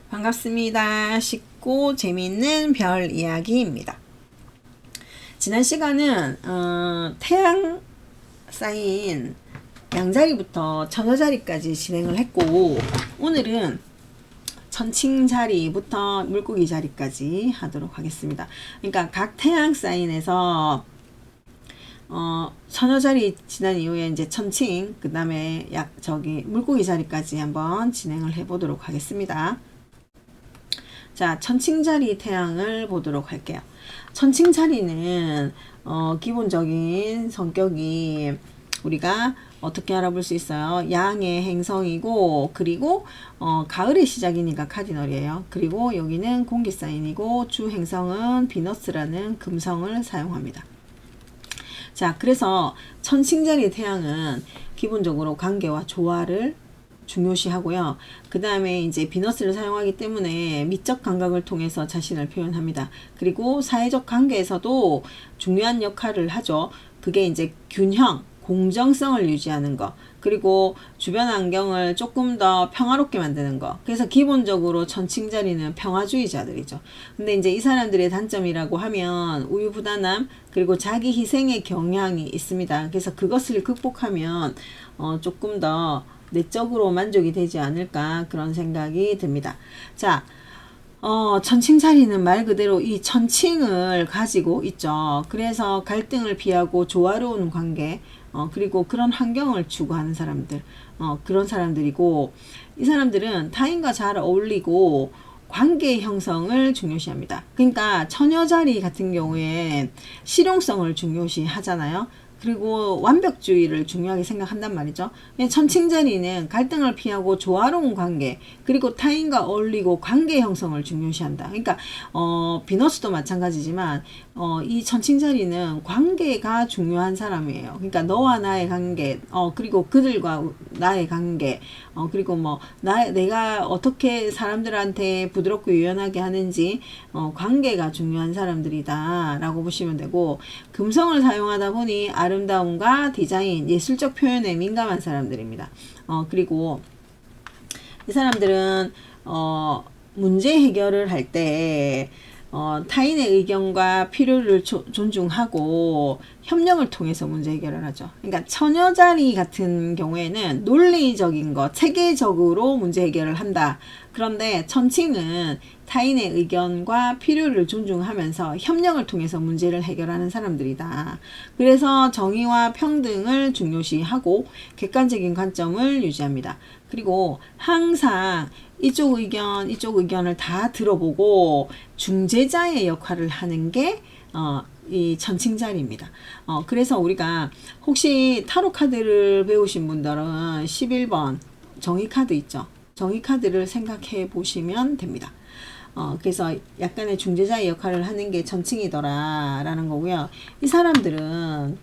반갑습니다. 쉽고 재미있는 별 이야기입니다. 지난 시간은 태양 사인 양자리부터 천어자리까지 진행을 했고, 오늘은 천칭자리부터 물고기 자리까지 하도록 하겠습니다. 그러니까 각 태양 사인에서 천어자리 지난 이후에 이제 천칭, 그 다음에 물고기 자리까지 한번 진행을 해 보도록 하겠습니다. 자, 천칭자리 태양을 보도록 할게요. 천칭자리는 기본적인 성격이 우리가 어떻게 알아볼 수 있어요? 양의 행성이고, 그리고 가을의 시작이니까 카디널이에요. 그리고 여기는 공기 사인이고, 주 행성은 비너스라는 금성을 사용합니다. 자, 그래서 천칭자리 태양은 기본적으로 관계와 조화를 중요시하고요. 그 다음에 이제 비너스를 사용하기 때문에 미적 감각을 통해서 자신을 표현합니다. 그리고 사회적 관계에서도 중요한 역할을 하죠. 그게 이제 균형, 공정성을 유지하는 거, 그리고 주변 환경을 조금 더 평화롭게 만드는 거. 그래서 기본적으로 천칭자리는 평화주의자들이죠. 근데 이제 이 사람들의 단점이라고 하면 우유부단함, 그리고 자기 희생의 경향이 있습니다. 그래서 그것을 극복하면 조금 더 내적으로 만족이 되지 않을까, 그런 생각이 듭니다. 자, 천칭자리는 말 그대로 이 천칭을 가지고 있죠. 그래서 갈등을 피하고 조화로운 관계, 그리고 그런 환경을 추구하는 사람들, 그런 사람들이고, 이 사람들은 타인과 잘 어울리고 관계 형성을 중요시합니다. 그러니까 처녀자리 같은 경우에 실용성을 중요시 하잖아요. 그리고 완벽주의를 중요하게 생각한단 말이죠. 천칭자리는 갈등을 피하고 조화로운 관계, 그리고 타인과 어울리고 관계 형성을 중요시한다. 그러니까 비너스도 마찬가지지만 이 천칭자리는 관계가 중요한 사람이에요. 그러니까 너와 나의 관계, 그리고 그들과 나의 관계, 그리고 내가 어떻게 사람들한테 부드럽고 유연하게 하는지, 관계가 중요한 사람들이다 라고 보시면 되고, 금성을 사용하다 보니 아름다움과 디자인, 예술적 표현에 민감한 사람들입니다. 그리고 이 사람들은 문제 해결을 할 때 타인의 의견과 필요를 존중하고 협력을 통해서 문제 해결을 하죠. 그러니까 처녀자리 같은 경우에는 논리적인 거, 체계적으로 문제 해결을 한다. 그런데 천칭은 타인의 의견과 필요를 존중하면서 협력을 통해서 문제를 해결하는 사람들이다. 그래서 정의와 평등을 중요시하고 객관적인 관점을 유지합니다. 그리고 항상 이쪽 의견을 다 들어보고 중재자의 역할을 하는 게 이 천칭자리입니다. 그래서 우리가 혹시 타로 카드를 배우신 분들은 11번 정의카드 있죠. 정의카드를 생각해 보시면 됩니다. 그래서 약간의 중재자의 역할을 하는 게 천칭이더라 라는 거고요. 이 사람들은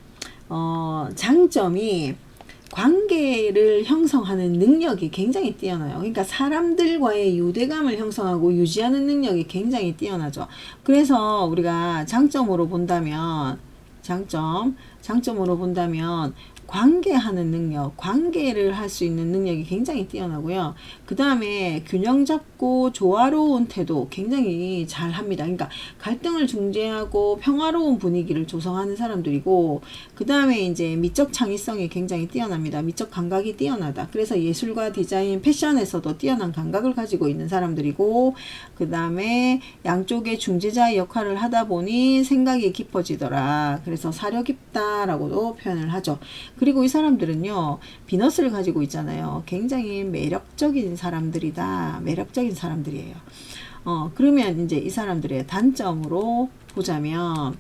장점이 관계를 형성하는 능력이 굉장히 뛰어나요. 그러니까 사람들과의 유대감을 형성하고 유지하는 능력이 굉장히 뛰어나죠. 그래서 우리가 장점으로 본다면 관계하는 능력, 관계를 할 수 있는 능력이 굉장히 뛰어나고요. 그 다음에 균형 잡고 조화로운 태도 굉장히 잘 합니다. 그러니까 갈등을 중재하고 평화로운 분위기를 조성하는 사람들이고, 그 다음에 이제 미적 창의성이 굉장히 뛰어납니다. 미적 감각이 뛰어나다. 그래서 예술과 디자인, 패션에서도 뛰어난 감각을 가지고 있는 사람들이고, 그 다음에 양쪽의 중재자의 역할을 하다 보니 생각이 깊어지더라. 그래서 사려 깊다라고도 표현을 하죠. 그리고 이 사람들은요, 비너스를 가지고 있잖아요. 굉장히 매력적인 사람들이다. 매력적인 사람들이에요. 그러면 이제 이 사람들의 단점으로 보자면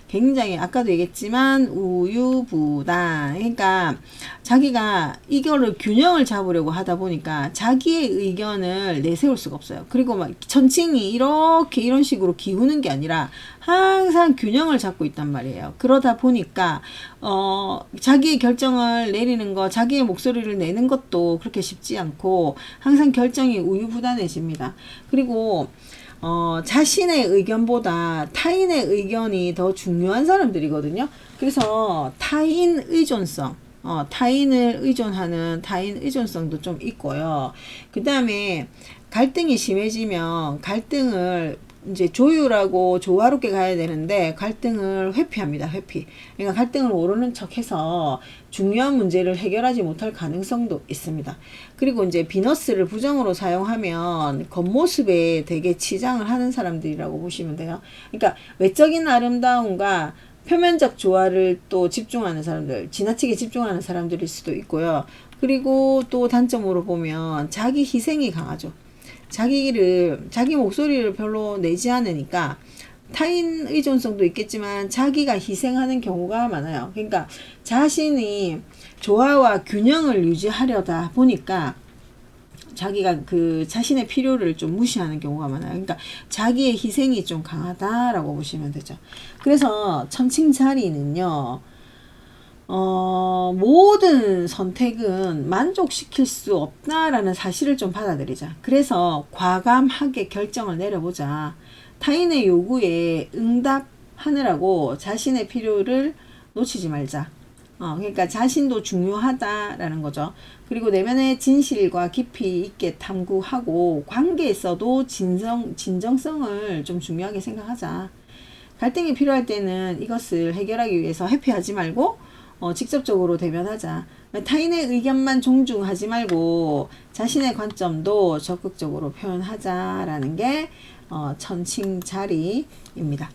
굉장히 아까도 얘기했지만 우유부단, 그러니까 자기가 이거를 균형을 잡으려고 하다 보니까 자기의 의견을 내세울 수가 없어요. 그리고 막 천칭이 이런 식으로 기우는 게 아니라 항상 균형을 잡고 있단 말이에요. 그러다 보니까 자기의 결정을 내리는 거, 자기의 목소리를 내는 것도 그렇게 쉽지 않고 항상 결정이 우유부단해집니다. 그리고 자신의 의견보다 타인의 의견이 더 중요한 사람들이거든요. 그래서 타인 의존성, 타인을 의존하는 타인 의존성도 좀 있고요. 그 다음에 갈등이 심해지면 갈등을 이제 조율하고 조화롭게 가야 되는데 갈등을 회피합니다. 회피. 그러니까 갈등을 모르는 척해서 중요한 문제를 해결하지 못할 가능성도 있습니다. 그리고 이제 비너스를 부정으로 사용하면 겉모습에 되게 치장을 하는 사람들이라고 보시면 돼요. 그러니까 외적인 아름다움과 표면적 조화를 또 집중하는 사람들, 지나치게 집중하는 사람들일 수도 있고요. 그리고 또 단점으로 보면 자기 희생이 강하죠. 자기 목소리를 별로 내지 않으니까 타인 의존성도 있겠지만 자기가 희생하는 경우가 많아요. 그러니까 자신이 조화와 균형을 유지하려다 보니까 자기가 그 자신의 필요를 좀 무시하는 경우가 많아요. 그러니까 자기의 희생이 좀 강하다라고 보시면 되죠. 그래서 천칭자리는요, 모든 선택은 만족시킬 수 없다라는 사실을 좀 받아들이자. 그래서 과감하게 결정을 내려보자. 타인의 요구에 응답하느라고 자신의 필요를 놓치지 말자. 그러니까 자신도 중요하다라는 거죠. 그리고 내면의 진실과 깊이 있게 탐구하고 관계에서도 진정성을 좀 중요하게 생각하자. 갈등이 필요할 때는 이것을 해결하기 위해서 회피하지 말고 직접적으로 대변하자. 타인의 의견만 존중하지 말고 자신의 관점도 적극적으로 표현하자라는 게 천칭자리입니다.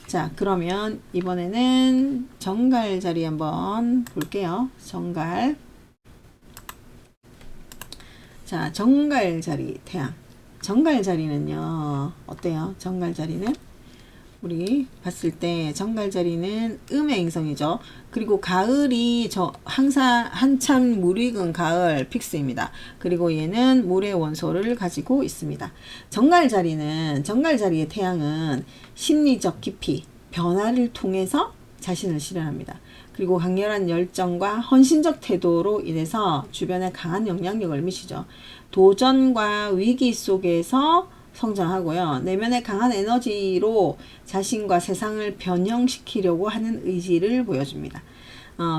자, 그러면 이번에는 정갈 자리 한번 볼게요. 정갈. 자, 정갈 자리 태양. 정갈 자리는요, 어때요? 정갈 자리는 우리 봤을 때 정갈 자리는 음의 행성이죠. 그리고 가을이 항상 한참 물 익은 가을 픽스입니다. 그리고 얘는 물의 원소를 가지고 있습니다. 정갈 자리의 태양은 심리적 깊이, 변화를 통해서 자신을 실현합니다. 그리고 강렬한 열정과 헌신적 태도로 인해서 주변에 강한 영향력을 미치죠. 도전과 위기 속에서 성장하고요. 내면의 강한 에너지로 자신과 세상을 변형시키려고 하는 의지를 보여줍니다.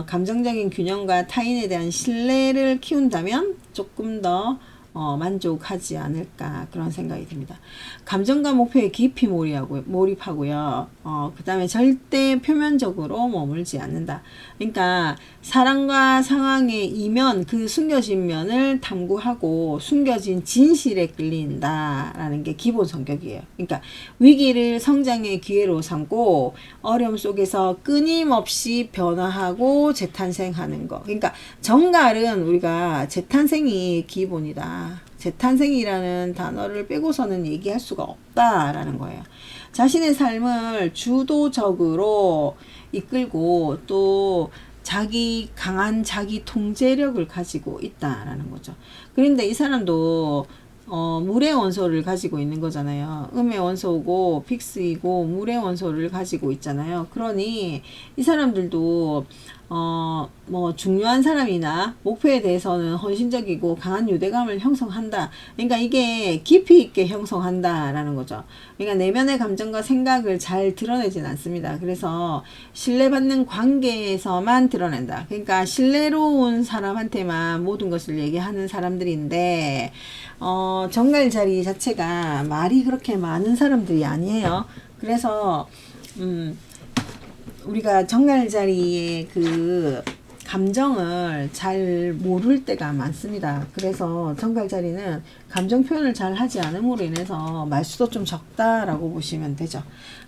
감정적인 균형과 타인에 대한 신뢰를 키운다면 조금 더 만족하지 않을까 그런 생각이 듭니다. 감정과 목표에 깊이 몰입하고요. 그 다음에 절대 표면적으로 머물지 않는다. 그러니까 사랑과 상황의 이면, 그 숨겨진 면을 탐구하고 숨겨진 진실에 끌린다라는 게 기본 성격이에요. 그러니까 위기를 성장의 기회로 삼고 어려움 속에서 끊임없이 변화하고 재탄생하는 거. 그러니까 정갈은 우리가 재탄생이 기본이다. 재탄생이라는 단어를 빼고서는 얘기할 수가 없다라는 거예요. 자신의 삶을 주도적으로 이끌고 또 강한 자기 통제력을 가지고 있다라는 거죠. 그런데 이 사람도 물의 원소를 가지고 있는 거잖아요. 음의 원소고 픽스이고 물의 원소를 가지고 있잖아요. 그러니 이 사람들도 뭐 중요한 사람이나 목표에 대해서는 헌신적이고 강한 유대감을 형성한다. 그러니까 이게 깊이 있게 형성한다라는 거죠. 그러니까 내면의 감정과 생각을 잘 드러내진 않습니다. 그래서 신뢰받는 관계에서만 드러낸다. 그러니까 신뢰로운 사람한테만 모든 것을 얘기하는 사람들인데 정갈 자리 자체가 말이 그렇게 많은 사람들이 아니에요. 그래서 우리가 정갈 자리의 그 감정을 잘 모를 때가 많습니다. 그래서 정갈 자리는 감정 표현을 잘 하지 않음으로 인해서 말수도 좀 적다라고 보시면 되죠.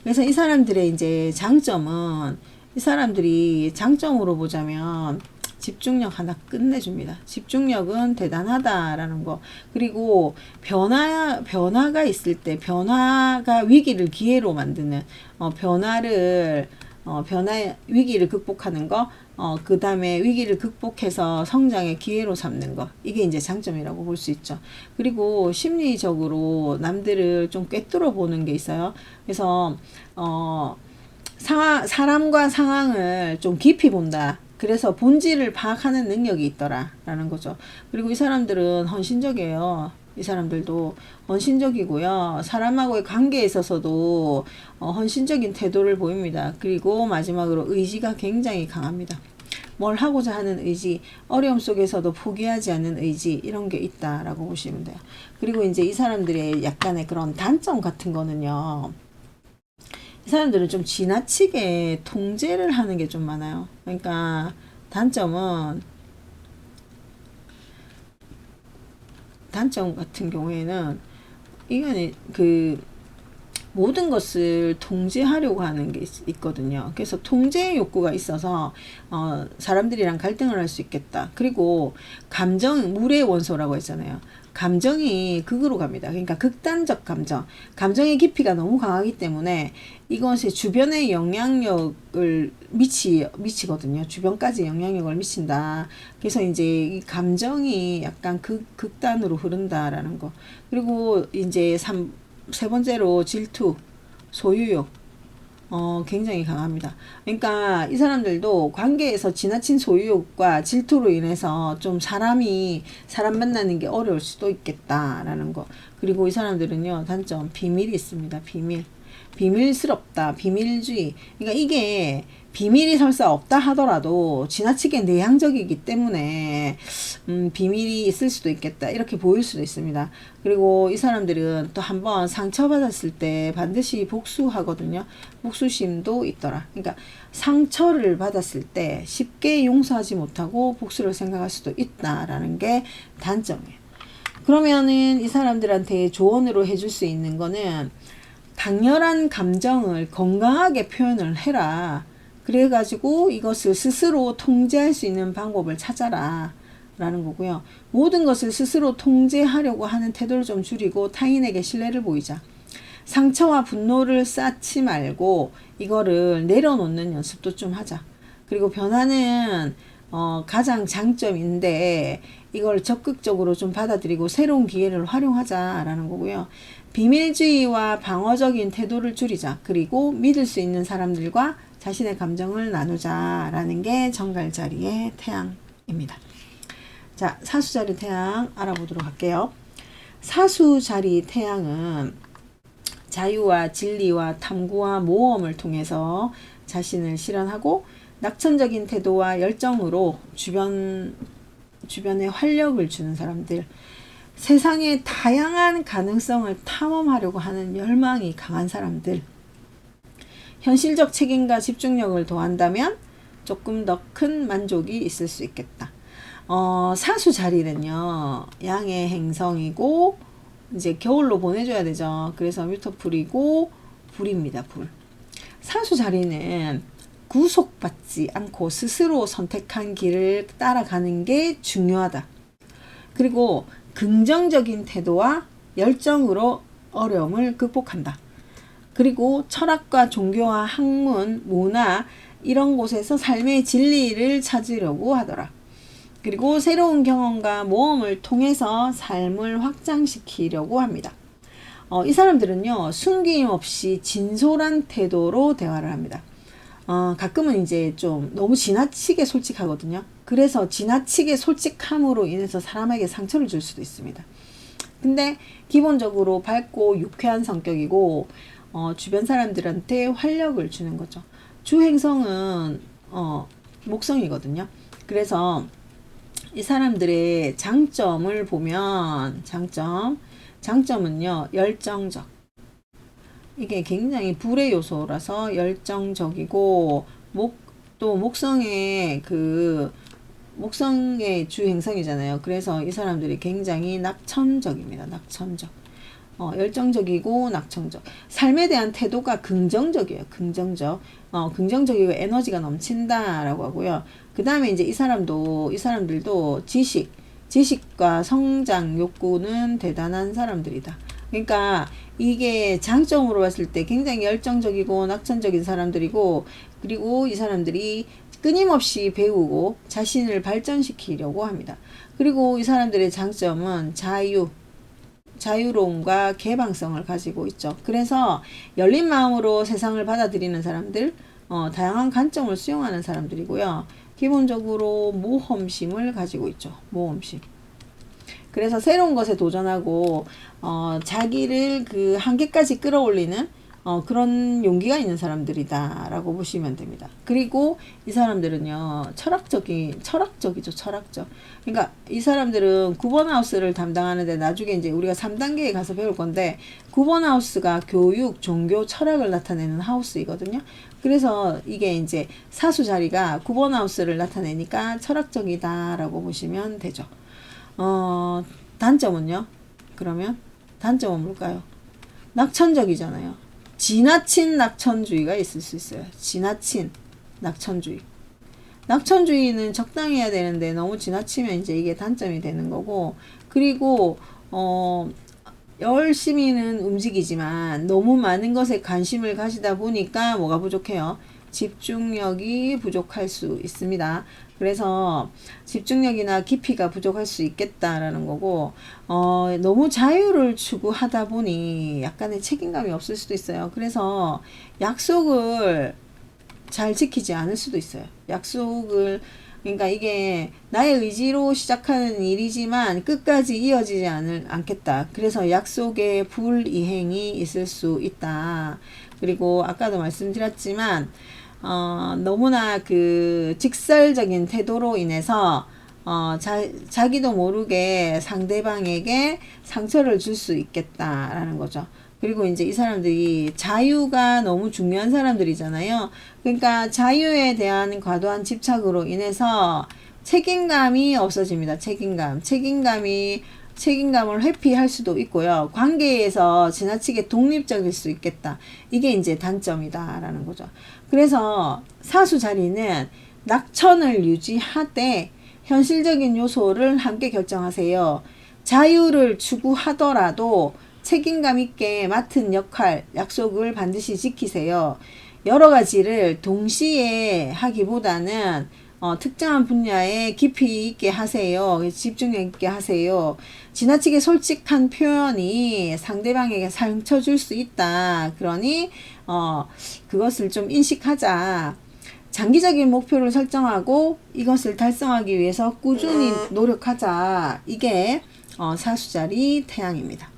그래서 이 사람들의 이제 장점은, 이 사람들이 장점으로 보자면 집중력 하나 끝내줍니다. 집중력은 대단하다라는 거. 그리고 변화가 있을 때 변화가 위기를 기회로 만드는 위기를 극복하는 거, 그 다음에 위기를 극복해서 성장의 기회로 삼는 거. 이게 이제 장점이라고 볼 수 있죠. 그리고 심리적으로 남들을 좀 꿰뚫어 보는 게 있어요. 그래서, 사람과 상황을 좀 깊이 본다. 그래서 본질을 파악하는 능력이 있더라라는 거죠. 그리고 이 사람들은 헌신적이에요. 이 사람들도 헌신적이고요. 사람하고의 관계에 있어서도 헌신적인 태도를 보입니다. 그리고 마지막으로 의지가 굉장히 강합니다. 뭘 하고자 하는 의지, 어려움 속에서도 포기하지 않는 의지, 이런 게 있다라고 보시면 돼요. 그리고 이제 이 사람들의 약간의 그런 단점 같은 거는요. 이 사람들은 좀 지나치게 통제를 하는 게 좀 많아요. 그러니까 단점 같은 경우에는 이거는 그 모든 것을 통제하려고 하는 게 있거든요. 그래서 통제 욕구가 있어서 사람들이랑 갈등을 할 수 있겠다. 그리고 감정, 물의 원소라고 했잖아요. 감정이 극으로 갑니다. 그러니까 극단적 감정의 깊이가 너무 강하기 때문에 이것이 주변에 영향력을 미치거든요. 주변까지 영향력을 미친다. 그래서 이제 이 감정이 약간 극단으로 흐른다라는 거. 그리고 이제 세 번째로 질투, 소유욕, 굉장히 강합니다. 그러니까 이 사람들도 관계에서 지나친 소유욕과 질투로 인해서 좀 사람 만나는 게 어려울 수도 있겠다라는 거. 그리고 이 사람들은요, 단점, 비밀이 있습니다. 비밀스럽다, 비밀주의. 그러니까 이게 비밀이 설사 없다 하더라도 지나치게 내향적이기 때문에 비밀이 있을 수도 있겠다, 이렇게 보일 수도 있습니다. 그리고 이 사람들은 또 한번 상처받았을 때 반드시 복수하거든요. 복수심도 있더라. 그러니까 상처를 받았을 때 쉽게 용서하지 못하고 복수를 생각할 수도 있다라는 게 단점이에요. 그러면은 이 사람들한테 조언으로 해줄 수 있는 거는 강렬한 감정을 건강하게 표현을 해라. 그래가지고 이것을 스스로 통제할 수 있는 방법을 찾아라 라는 거고요. 모든 것을 스스로 통제하려고 하는 태도를 좀 줄이고 타인에게 신뢰를 보이자. 상처와 분노를 쌓지 말고 이거를 내려놓는 연습도 좀 하자. 그리고 변화는 가장 장점인데 이걸 적극적으로 좀 받아들이고 새로운 기회를 활용하자라는 거고요. 비밀주의와 방어적인 태도를 줄이자. 그리고 믿을 수 있는 사람들과 자신의 감정을 나누자라는 게 정갈자리의 태양입니다. 자, 사수자리 태양 알아보도록 할게요. 사수자리 태양은 자유와 진리와 탐구와 모험을 통해서 자신을 실현하고 낙천적인 태도와 열정으로 주변에 활력을 주는 사람들, 세상의 다양한 가능성을 탐험하려고 하는 열망이 강한 사람들, 현실적 책임과 집중력을 더한다면 조금 더 큰 만족이 있을 수 있겠다. 사수 자리는요, 양의 행성이고 이제 겨울로 보내줘야 되죠. 그래서 뮤터풀이고 불입니다. 불. 사수 자리는 구속받지 않고 스스로 선택한 길을 따라가는 게 중요하다. 그리고 긍정적인 태도와 열정으로 어려움을 극복한다. 그리고 철학과 종교와 학문, 문화 이런 곳에서 삶의 진리를 찾으려고 하더라. 그리고 새로운 경험과 모험을 통해서 삶을 확장시키려고 합니다. 이 사람들은요, 숨김없이 진솔한 태도로 대화를 합니다. 가끔은 이제 좀 너무 지나치게 솔직하거든요. 그래서 지나치게 솔직함으로 인해서 사람에게 상처를 줄 수도 있습니다. 근데 기본적으로 밝고 유쾌한 성격이고 주변 사람들한테 활력을 주는 거죠. 주 행성은 목성이거든요. 그래서 이 사람들의 장점을 보면 장점은요, 열정적. 이게 굉장히 불의 요소라서 열정적이고 또 목성의 주 행성이잖아요. 그래서 이 사람들이 굉장히 낙천적입니다. 낙천적. 열정적이고 낙천적. 삶에 대한 태도가 긍정적이에요. 긍정적이고 에너지가 넘친다라고 하고요. 그 다음에 이제 이 사람들도 지식과 성장 욕구는 대단한 사람들이다. 그러니까 이게 장점으로 봤을 때 굉장히 열정적이고 낙천적인 사람들이고, 그리고 이 사람들이 끊임없이 배우고 자신을 발전시키려고 합니다. 그리고 이 사람들의 장점은 자유로움과 개방성을 가지고 있죠. 그래서 열린 마음으로 세상을 받아들이는 사람들, 다양한 관점을 수용하는 사람들이고요. 기본적으로 모험심을 가지고 있죠. 모험심. 그래서 새로운 것에 도전하고 자기를 그 한계까지 끌어올리는 그런 용기가 있는 사람들이다 라고 보시면 됩니다. 그리고 이 사람들은요 철학적이죠. 철학적. 그러니까 이 사람들은 9번 하우스를 담당하는데 나중에 이제 우리가 3단계에 가서 배울 건데 9번 하우스가 교육, 종교, 철학을 나타내는 하우스이거든요. 그래서 이게 이제 사수 자리가 9번 하우스를 나타내니까 철학적이다 라고 보시면 되죠. 단점은요? 그러면 단점은 뭘까요? 낙천적이잖아요. 지나친 낙천주의가 있을 수 있어요. 지나친 낙천주의. 낙천주의는 적당히 해야 되는데 너무 지나치면 이제 이게 단점이 되는 거고, 그리고 열심히는 움직이지만 너무 많은 것에 관심을 가지다 보니까 뭐가 부족해요? 집중력이 부족할 수 있습니다. 그래서 집중력이나 깊이가 부족할 수 있겠다라는 거고, 너무 자유를 추구하다 보니 약간의 책임감이 없을 수도 있어요. 그래서 약속을 잘 지키지 않을 수도 있어요. 약속을, 그러니까 이게 나의 의지로 시작하는 일이지만 끝까지 이어지지 않겠다. 그래서 약속의 불이행이 있을 수 있다. 그리고 아까도 말씀드렸지만 너무나 그 직설적인 태도로 인해서 자기도 모르게 상대방에게 상처를 줄 수 있겠다라는 거죠. 그리고 이제 이 사람들이 자유가 너무 중요한 사람들이잖아요. 그러니까 자유에 대한 과도한 집착으로 인해서 책임감이 없어집니다. 책임감을 회피할 수도 있고요. 관계에서 지나치게 독립적일 수 있겠다. 이게 이제 단점이다라는 거죠. 그래서 사수 자리는 낙천을 유지하되 현실적인 요소를 함께 결정하세요. 자유를 추구하더라도 책임감 있게 맡은 역할, 약속을 반드시 지키세요. 여러 가지를 동시에 하기보다는 특정한 분야에 깊이 있게 하세요. 집중력 있게 하세요. 지나치게 솔직한 표현이 상대방에게 상처 줄 수 있다. 그러니 그것을 좀 인식하자. 장기적인 목표를 설정하고 이것을 달성하기 위해서 꾸준히 노력하자. 이게 사수자리 태양입니다.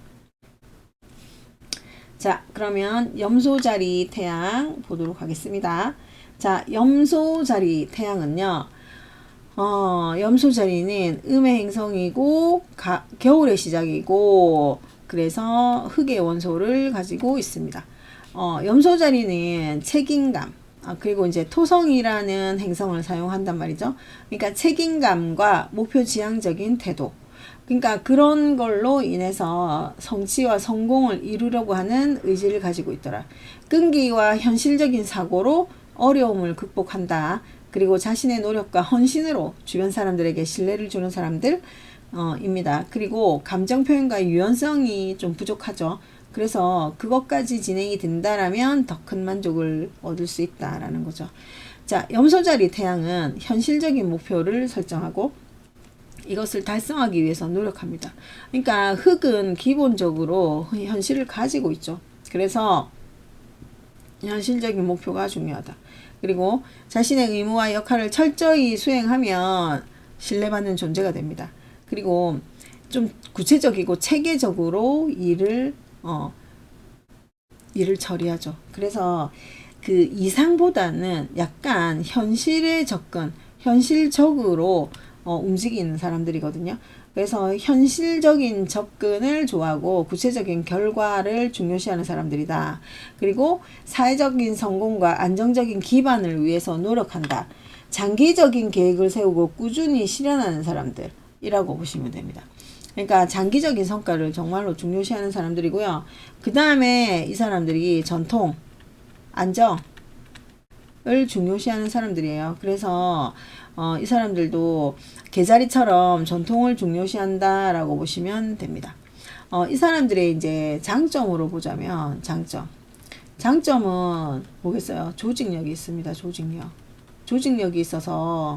자, 그러면 염소자리 태양 보도록 하겠습니다. 자, 염소자리 태양은요, 염소자리는 음의 행성이고, 겨울의 시작이고, 그래서 흑의 원소를 가지고 있습니다. 염소자리는 책임감, 그리고 이제 토성이라는 행성을 사용한단 말이죠. 그러니까 책임감과 목표 지향적인 태도. 그러니까 그런 걸로 인해서 성취와 성공을 이루려고 하는 의지를 가지고 있더라. 끈기와 현실적인 사고로 어려움을 극복한다. 그리고 자신의 노력과 헌신으로 주변 사람들에게 신뢰를 주는 사람들 입니다. 그리고 감정 표현과 유연성이 좀 부족하죠. 그래서 그것까지 진행이 된다라면 더 큰 만족을 얻을 수 있다라는 거죠. 자, 염소자리 태양은 현실적인 목표를 설정하고 이것을 달성하기 위해서 노력합니다. 그러니까 흑은 기본적으로 현실을 가지고 있죠. 그래서 현실적인 목표가 중요하다. 그리고 자신의 의무와 역할을 철저히 수행하면 신뢰받는 존재가 됩니다. 그리고 좀 구체적이고 체계적으로 일을 처리하죠. 그래서 그 이상보다는 약간 현실에 접근, 현실적으로 움직이는 사람들이거든요. 그래서 현실적인 접근을 좋아하고 구체적인 결과를 중요시하는 사람들이다. 그리고 사회적인 성공과 안정적인 기반을 위해서 노력한다. 장기적인 계획을 세우고 꾸준히 실현하는 사람들이라고 보시면 됩니다. 그러니까 장기적인 성과를 정말로 중요시하는 사람들이고요. 그 다음에 이 사람들이 전통, 안정을 중요시하는 사람들이에요. 그래서 이 사람들도 개자리처럼 전통을 중요시한다라고 보시면 됩니다. 이 사람들의 이제 장점으로 보자면 장점은 뭐겠어요? 조직력이 있습니다. 조직력이 있어서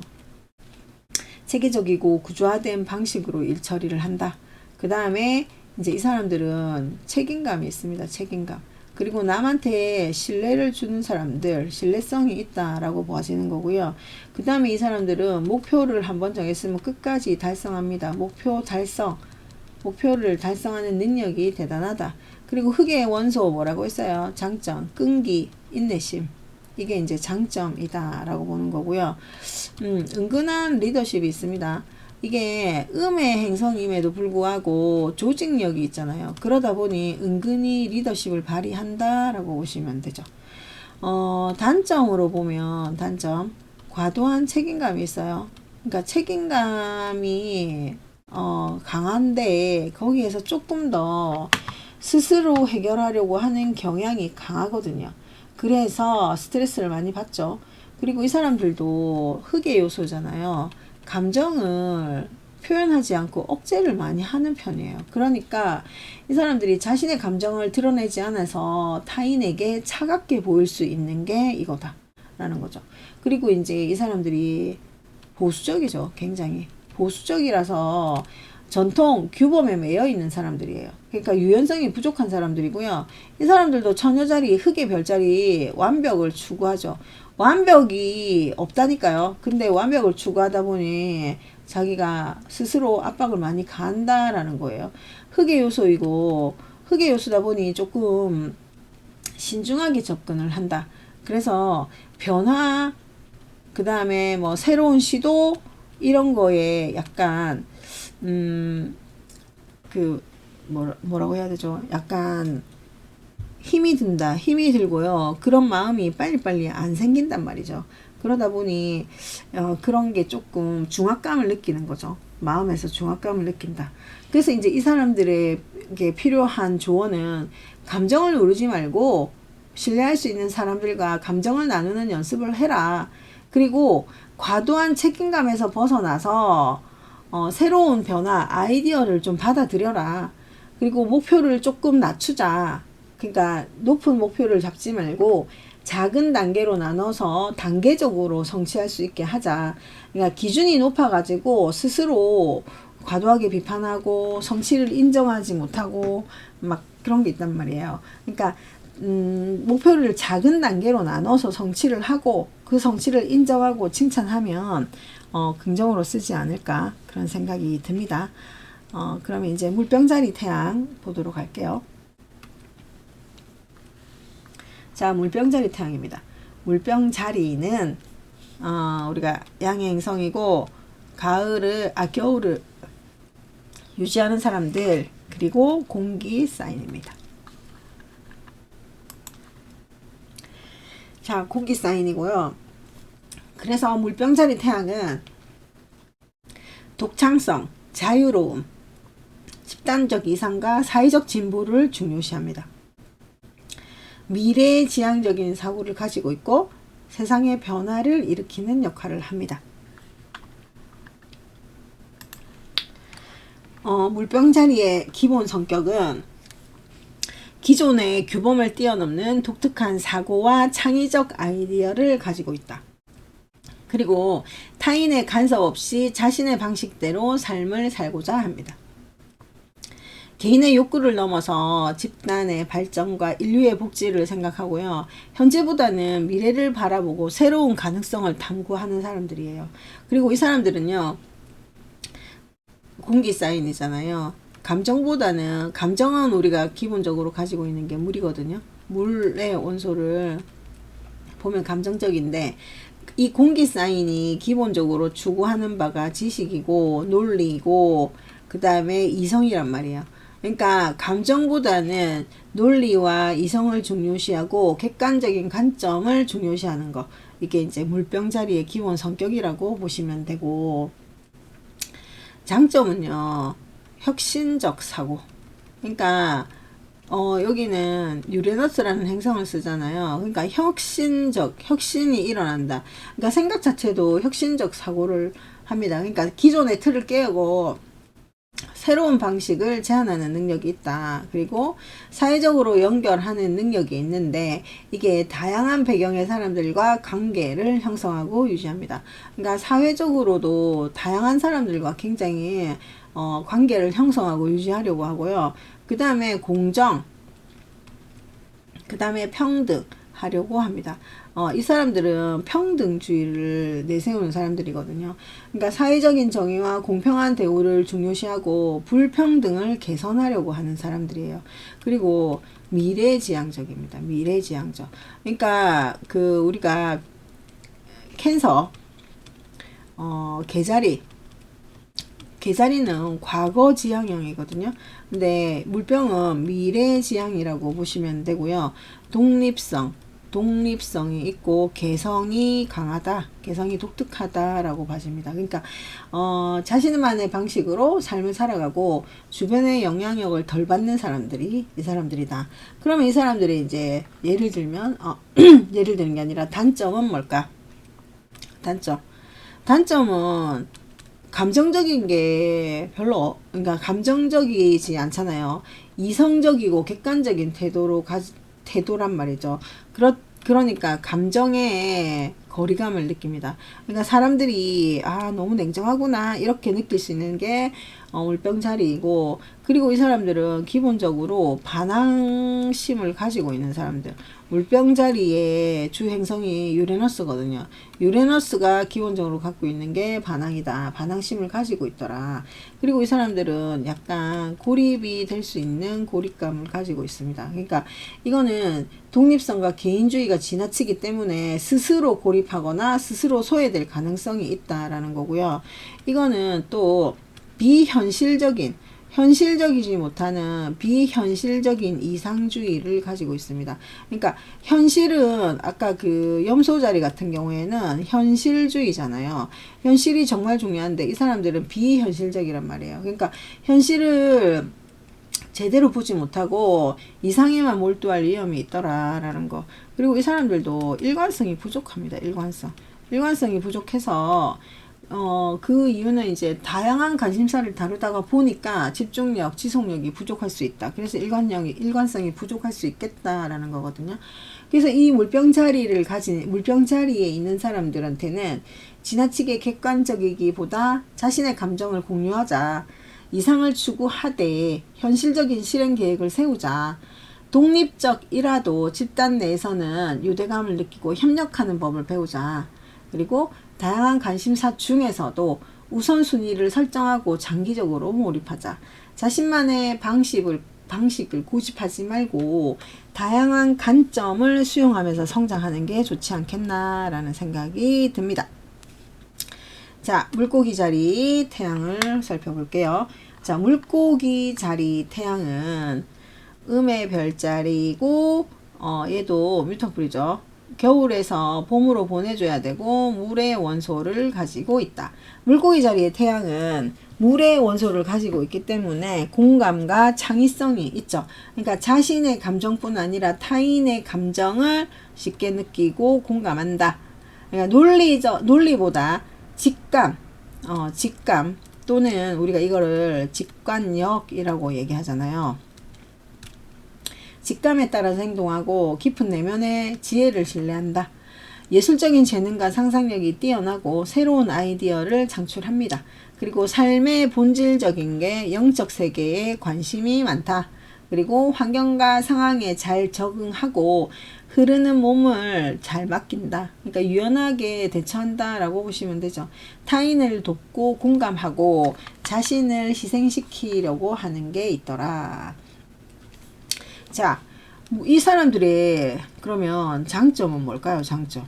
체계적이고 구조화된 방식으로 일 처리를 한다. 그 다음에 이제 이 사람들은 책임감이 있습니다. 책임감. 그리고 남한테 신뢰를 주는 사람들, 신뢰성이 있다라고 보아지는 거고요. 그 다음에 이 사람들은 목표를 한번 정했으면 끝까지 달성합니다. 목표 달성. 목표를 달성하는 능력이 대단하다. 그리고 흑의 원소 뭐라고 했어요? 장점, 끈기, 인내심. 이게 이제 장점이다 라고 보는 거고요. 은근한 리더십이 있습니다. 이게 음의 행성임에도 불구하고 조직력이 있잖아요. 그러다 보니 은근히 리더십을 발휘한다 라고 보시면 되죠. 단점으로 보면 단점, 과도한 책임감이 있어요. 그러니까 책임감이 강한데 거기에서 조금 더 스스로 해결하려고 하는 경향이 강하거든요. 그래서 스트레스를 많이 받죠. 그리고 이 사람들도 흑의 요소잖아요. 감정을 표현하지 않고 억제를 많이 하는 편이에요. 그러니까 이 사람들이 자신의 감정을 드러내지 않아서 타인에게 차갑게 보일 수 있는 게 이거다 라는 거죠. 그리고 이제 이 사람들이 보수적이죠. 굉장히 보수적이라서 전통 규범에 매여 있는 사람들이에요. 그러니까 유연성이 부족한 사람들이고요. 이 사람들도 처녀자리, 흑의 별자리 완벽을 추구하죠. 완벽이 없다니까요. 근데 완벽을 추구하다 보니 자기가 스스로 압박을 많이 가한다라는 거예요. 흑의 요소이고 흑의 요소다 보니 조금 신중하게 접근을 한다. 그래서 변화, 그 다음에 뭐 새로운 시도 이런 거에 약간 뭐라고 해야 되죠? 약간 힘이 든다, 힘이 들고요. 그런 마음이 빨리빨리 안 생긴단 말이죠. 그러다 보니 그런 게 조금 중압감을 느끼는 거죠. 마음에서 중압감을 느낀다. 그래서 이제 이 사람들에게 필요한 조언은 감정을 누르지 말고 신뢰할 수 있는 사람들과 감정을 나누는 연습을 해라. 그리고 과도한 책임감에서 벗어나서 새로운 변화, 아이디어를 좀 받아들여라. 그리고 목표를 조금 낮추자. 그러니까 높은 목표를 잡지 말고 작은 단계로 나눠서 단계적으로 성취할 수 있게 하자. 그러니까 기준이 높아가지고 스스로 과도하게 비판하고 성취를 인정하지 못하고 막 그런 게 있단 말이에요. 그러니까 목표를 작은 단계로 나눠서 성취를 하고 그 성취를 인정하고 칭찬하면 긍정으로 쓰지 않을까 그런 생각이 듭니다. 그러면 이제 물병자리 태양 보도록 할게요. 자, 물병자리 태양입니다. 물병자리는 우리가 양의 행성이고 겨울을 유지하는 사람들, 그리고 공기 사인입니다. 자, 공기 사인이고요. 그래서 물병자리 태양은 독창성, 자유로움, 집단적 이상과 사회적 진보를 중요시합니다. 미래지향적인 사고를 가지고 있고 세상의 변화를 일으키는 역할을 합니다. 물병자리의 기본 성격은 기존의 규범을 뛰어넘는 독특한 사고와 창의적 아이디어를 가지고 있다. 그리고 타인의 간섭 없이 자신의 방식대로 삶을 살고자 합니다. 개인의 욕구를 넘어서 집단의 발전과 인류의 복지를 생각하고요. 현재보다는 미래를 바라보고 새로운 가능성을 탐구하는 사람들이에요. 그리고 이 사람들은요, 공기 사인이잖아요. 감정은 우리가 기본적으로 가지고 있는 게 물이거든요. 물의 원소를 보면 감정적인데, 이 공기 사인이 기본적으로 추구하는 바가 지식이고 논리고 그 다음에 이성이란 말이에요. 그러니까 감정보다는 논리와 이성을 중요시하고 객관적인 관점을 중요시하는 거. 이게 이제 물병자리의 기본 성격이라고 보시면 되고, 장점은요, 혁신적 사고. 그러니까 여기는 유레너스라는 행성을 쓰잖아요. 그러니까 혁신이 일어난다. 그러니까 생각 자체도 혁신적 사고를 합니다. 그러니까 기존의 틀을 깨고 새로운 방식을 제안하는 능력이 있다. 그리고 사회적으로 연결하는 능력이 있는데 이게 다양한 배경의 사람들과 관계를 형성하고 유지합니다. 그러니까 사회적으로도 다양한 사람들과 굉장히 관계를 형성하고 유지하려고 하고요. 그 다음에 공정, 그 다음에 평등 하려고 합니다. 이 사람들은 평등주의를 내세우는 사람들이거든요. 그러니까 사회적인 정의와 공평한 대우를 중요시하고 불평등을 개선하려고 하는 사람들이에요. 그리고 미래지향적입니다. 미래지향적. 그러니까 그 우리가 캔서 개자리는 과거 지향형이거든요. 근데 물병은 미래 지향이라고 보시면 되고요. 독립성이 있고 개성이 강하다, 개성이 독특하다라고 봐집니다. 그러니까 자신만의 방식으로 삶을 살아가고 주변의 영향력을 덜 받는 사람들이 이 사람들이다. 그러면 이 사람들이 이제 예를 들면 예를 드는 게 아니라 단점은 뭘까? 단점은 감정적인 게 별로, 그러니까 감정적이지 않잖아요. 이성적이고 객관적인 태도란 말이죠. 그러니까 감정에 거리감을 느낍니다. 그러니까 사람들이 너무 냉정하구나 이렇게 느낄 수 있는 게 물병자리이고, 그리고 이 사람들은 기본적으로 반항심을 가지고 있는 사람들. 물병자리의 주 행성이 유레너스거든요. 유레너스가 기본적으로 갖고 있는 게 반항이다. 반항심을 가지고 있더라. 그리고 이 사람들은 약간 고립이 될 수 있는 고립감을 가지고 있습니다. 그러니까 이거는 독립성과 개인주의가 지나치기 때문에 스스로 고립하거나 스스로 소외될 가능성이 있다라는 거고요. 이거는 또 현실적이지 못하는 비현실적인 이상주의를 가지고 있습니다. 그러니까 현실은 아까 그 염소자리 같은 경우에는 현실주의잖아요. 현실이 정말 중요한데 이 사람들은 비현실적이란 말이에요. 그러니까 현실을 제대로 보지 못하고 이상에만 몰두할 위험이 있더라라는 거. 그리고 이 사람들도 일관성이 부족합니다. 일관성이 부족해서 그 이유는 이제 다양한 관심사를 다루다가 보니까 집중력, 지속력이 부족할 수 있다. 그래서 일관성이 부족할 수 있겠다라는 거거든요. 그래서 이 물병자리에 있는 사람들한테는 지나치게 객관적이기보다 자신의 감정을 공유하자, 이상을 추구하되 현실적인 실행 계획을 세우자, 독립적이라도 집단 내에서는 유대감을 느끼고 협력하는 법을 배우자, 그리고 다양한 관심사 중에서도 우선순위를 설정하고 장기적으로 몰입하자. 자신만의 방식을 고집하지 말고 다양한 관점을 수용하면서 성장하는 게 좋지 않겠나라는 생각이 듭니다. 자, 물고기 자리 태양을 살펴볼게요. 자, 물고기 자리 태양은 음의 별자리고 얘도 뮤턴풀이죠. 겨울에서 봄으로 보내줘야 되고 물의 원소를 가지고 있다. 물고기 자리의 태양은 물의 원소를 가지고 있기 때문에 공감과 창의성이 있죠. 그러니까 자신의 감정뿐 아니라 타인의 감정을 쉽게 느끼고 공감한다. 그러니까 논리보다 직감 또는 우리가 이거를 직관력이라고 얘기하잖아요. 직감에 따라서 행동하고 깊은 내면의 지혜를 신뢰한다. 예술적인 재능과 상상력이 뛰어나고 새로운 아이디어를 창출합니다. 그리고 삶의 본질적인 게 영적 세계에 관심이 많다. 그리고 환경과 상황에 잘 적응하고 흐르는 몸을 잘 맡긴다. 그러니까 유연하게 대처한다라고 보시면 되죠. 타인을 돕고 공감하고 자신을 희생시키려고 하는 게 있더라. 자, 이 사람들의 그러면 장점은 뭘까요? 장점.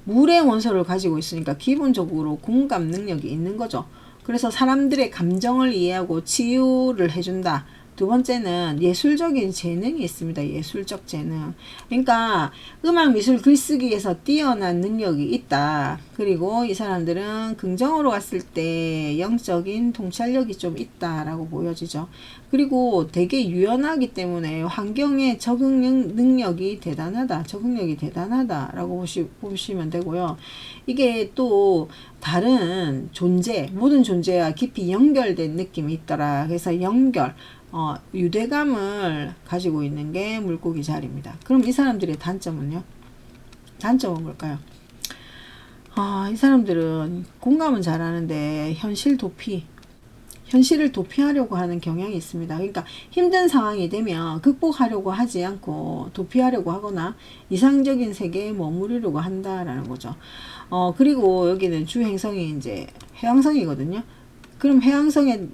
물의 원소를 가지고 있으니까 기본적으로 공감 능력이 있는 거죠. 그래서 사람들의 감정을 이해하고 치유를 해준다. 두 번째는 예술적인 재능이 있습니다. 예술적 재능. 그러니까 음악, 미술, 글쓰기에서 뛰어난 능력이 있다. 그리고 이 사람들은 긍정으로 갔을 때 영적인 통찰력이 좀 있다라고 보여지죠. 그리고 되게 유연하기 때문에 환경에 적응 능력이 대단하다. 적응력이 대단하다라고 보시면 되고요. 이게 또 다른 모든 존재와 깊이 연결된 느낌이 있더라. 그래서 유대감을 가지고 있는 게 물고기 자리입니다. 그럼 이 사람들의 단점은요? 단점은 뭘까요? 이 사람들은 공감은 잘하는데 현실 현실을 도피하려고 하는 경향이 있습니다. 그러니까 힘든 상황이 되면 극복하려고 하지 않고 도피하려고 하거나 이상적인 세계에 머무르려고 한다라는 거죠. 그리고 여기는 주행성이 이제 해왕성이거든요. 그럼 해왕성의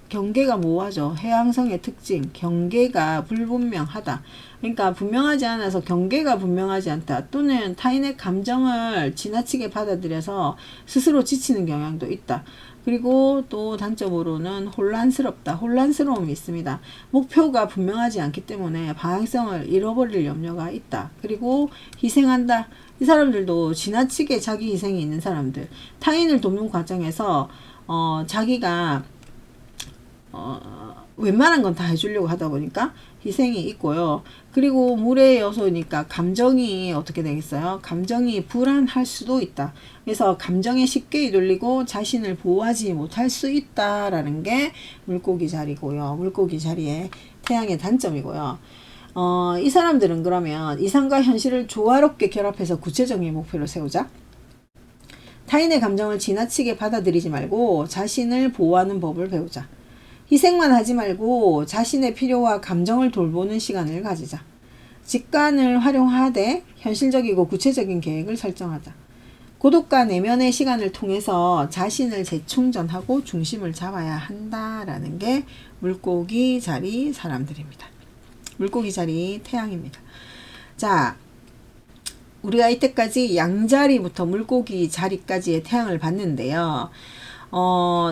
경계가 뭐하죠? 해왕성의 특징, 경계가 불분명하다. 그러니까 분명하지 않아서 경계가 분명하지 않다. 또는 타인의 감정을 지나치게 받아들여서 스스로 지치는 경향도 있다. 그리고 또 단점으로는 혼란스럽다. 혼란스러움이 있습니다. 목표가 분명하지 않기 때문에 방향성을 잃어버릴 염려가 있다. 그리고 희생한다. 이 사람들도 지나치게 자기 희생이 있는 사람들. 타인을 돕는 과정에서 자기가 웬만한 건 다 해주려고 하다 보니까 희생이 있고요. 그리고 물의 요소니까 감정이 어떻게 되겠어요? 감정이 불안할 수도 있다. 그래서 감정에 쉽게 휘둘리고 자신을 보호하지 못할 수 있다라는 게 물고기 자리고요. 물고기 자리의 태양의 단점이고요. 이 사람들은 그러면 이상과 현실을 조화롭게 결합해서 구체적인 목표를 세우자. 타인의 감정을 지나치게 받아들이지 말고 자신을 보호하는 법을 배우자. 희생만 하지 말고 자신의 필요와 감정을 돌보는 시간을 가지자. 직관을 활용하되 현실적이고 구체적인 계획을 설정하자. 고독과 내면의 시간을 통해서 자신을 재충전하고 중심을 잡아야 한다라는 게 물고기 자리 사람들입니다. 물고기 자리 태양입니다. 자, 우리가 이때까지 양자리부터 물고기 자리까지의 태양을 봤는데요.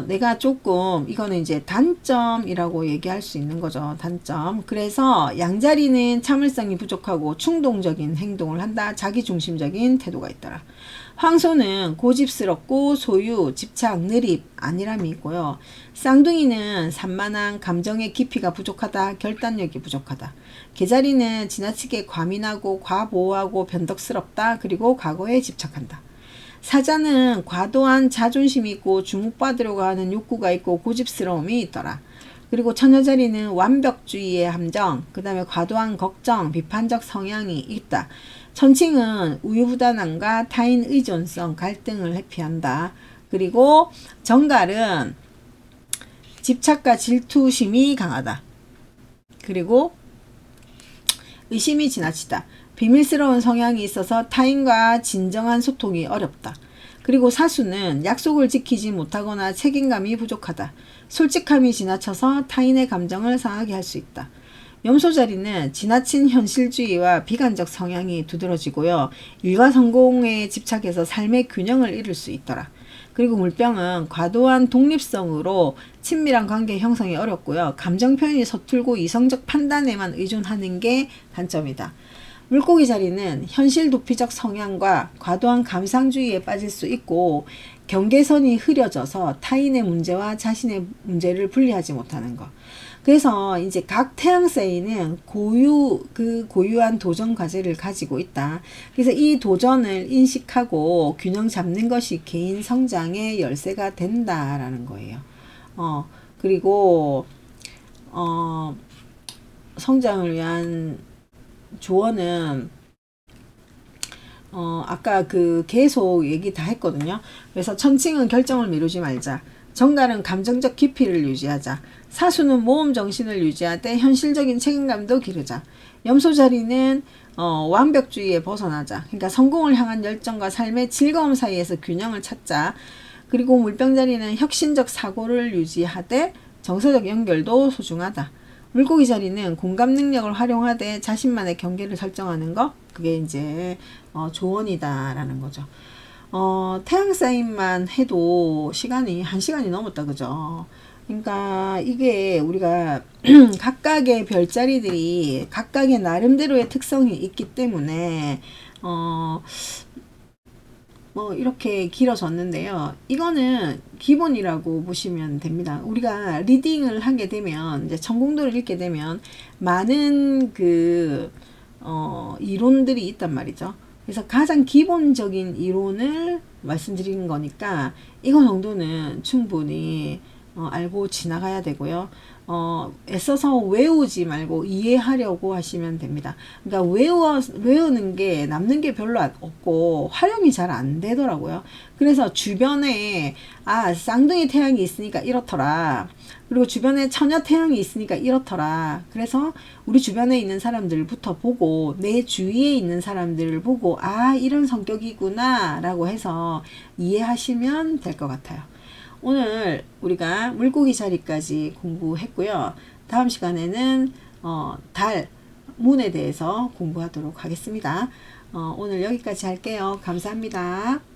내가 조금 이거는 이제 단점이라고 얘기할 수 있는 거죠. 단점. 그래서 양자리는 참을성이 부족하고 충동적인 행동을 한다. 자기중심적인 태도가 있더라. 황소는 고집스럽고 소유, 집착, 느립, 안일함이 있고요. 쌍둥이는 산만한 감정의 깊이가 부족하다. 결단력이 부족하다. 개자리는 지나치게 과민하고 과보호하고 변덕스럽다. 그리고 과거에 집착한다. 사자는 과도한 자존심이 있고 주목받으려고 하는 욕구가 있고 고집스러움이 있더라. 그리고 처녀자리는 완벽주의의 함정, 그 다음에 과도한 걱정, 비판적 성향이 있다. 천칭은 우유부단함과 타인 의존성, 갈등을 회피한다. 그리고 정갈은 집착과 질투심이 강하다. 그리고 의심이 지나치다. 비밀스러운 성향이 있어서 타인과 진정한 소통이 어렵다. 그리고 사수는 약속을 지키지 못하거나 책임감이 부족하다. 솔직함이 지나쳐서 타인의 감정을 상하게 할 수 있다. 염소자리는 지나친 현실주의와 비관적 성향이 두드러지고요. 일과 성공에 집착해서 삶의 균형을 잃을 수 있더라. 그리고 물병은 과도한 독립성으로 친밀한 관계 형성이 어렵고요. 감정 표현이 서툴고 이성적 판단에만 의존하는 게 단점이다. 물고기 자리는 현실 도피적 성향과 과도한 감상주의에 빠질 수 있고 경계선이 흐려져서 타인의 문제와 자신의 문제를 분리하지 못하는 것. 그래서 이제 각 태양사인은 고유한 도전 과제를 가지고 있다. 그래서 이 도전을 인식하고 균형 잡는 것이 개인 성장의 열쇠가 된다라는 거예요. 그리고 성장을 위한 조언은 아까 계속 얘기 다 했거든요. 그래서 천칭은 결정을 미루지 말자. 정갈은 감정적 깊이를 유지하자. 사수는 모험 정신을 유지하되 현실적인 책임감도 기르자. 염소자리는 완벽주의에 벗어나자. 그러니까 성공을 향한 열정과 삶의 즐거움 사이에서 균형을 찾자. 그리고 물병자리는 혁신적 사고를 유지하되 정서적 연결도 소중하다. 물고기 자리는 공감 능력을 활용하되 자신만의 경계를 설정하는 거, 그게 이제 조언이다라는 거죠. 태양 사인만 해도 시간이 1시간이 넘었다, 그죠? 그러니까 이게 우리가 각각의 별자리들이 각각의 나름대로의 특성이 있기 때문에 이렇게 길어졌는데요. 이거는 기본이라고 보시면 됩니다. 우리가 리딩을 하게 되면, 이제 천공도를 읽게 되면, 많은 이론들이 있단 말이죠. 그래서 가장 기본적인 이론을 말씀드리는 거니까, 이거 정도는 충분히, 알고 지나가야 되고요. 애써서 외우지 말고 이해하려고 하시면 됩니다. 그러니까 외우는 게 남는 게 별로 없고 활용이 잘 안 되더라고요. 그래서 주변에 쌍둥이 태양이 있으니까 이렇더라. 그리고 주변에 처녀 태양이 있으니까 이렇더라. 그래서 우리 주변에 있는 사람들부터 보고 내 주위에 있는 사람들을 보고 이런 성격이구나 라고 해서 이해하시면 될 것 같아요. 오늘 우리가 물고기 자리까지 공부했고요. 다음 시간에는 달, 문에 대해서 공부하도록 하겠습니다. 오늘 여기까지 할게요. 감사합니다.